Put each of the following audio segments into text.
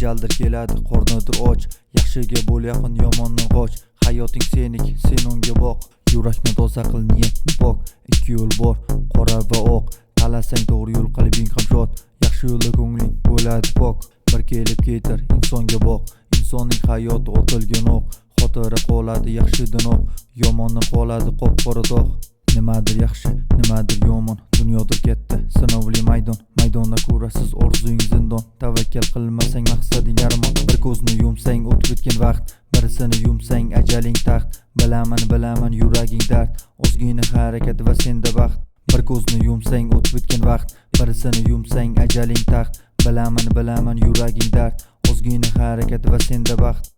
Ajaldir keladi, qornidir och. Yaxshiga bo'l yaqin, yomondan qoch. Hayoting senik, sen unga boq. Yurakni toza qil, niyatni pok. Ikki yo'l bor, qora va oq. Talasang to'g'ri yo'l, qalbing ham shod. Yaxshi yo'lda ko'ngling bo'ladi pok. Bir kelib ketar, insonga boq. Insonning hayoti otilgan o'q. Xotira qoladi yaxshidan o'q. Yomondan qoladi qop-qora dog'. Nimadir yaxshi, nimadir yomon. Dunyodir katta, sinovli maydon. Maydonda ko'rasiz orzuying zindon. Tavakkal qilmasang maqsading armon. Bir ko'zni yumsang o'tib o'tgan vaqt. Birisini yumsang ajaling taxt. Bilaman yuraging dard. Ozgina harakat va senda baxt. Bir ko'zni yumsang o'tib o'tgan vaqt. Birisini yumsang ajaling taxt. Bilaman yuraging dard. Ozgina harakat va senda baxt.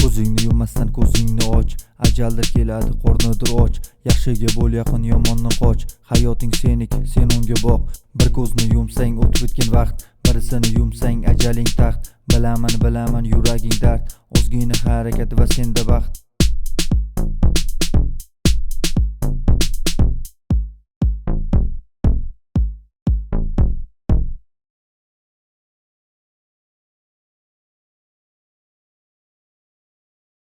Ko'zingni yummasdan ko'zingni och. Ajaldir keladi, qornidir och. Yaxshiga bo'l yaqin, yomondan qoch. Hayoting senik, sen unga boq. Bir ko'zni yumsang o'tib o'tgan vaqt. Birisini yumsang ajaling taxt. Bilaman yuraging dard. Ozgina harakat va senda baxt.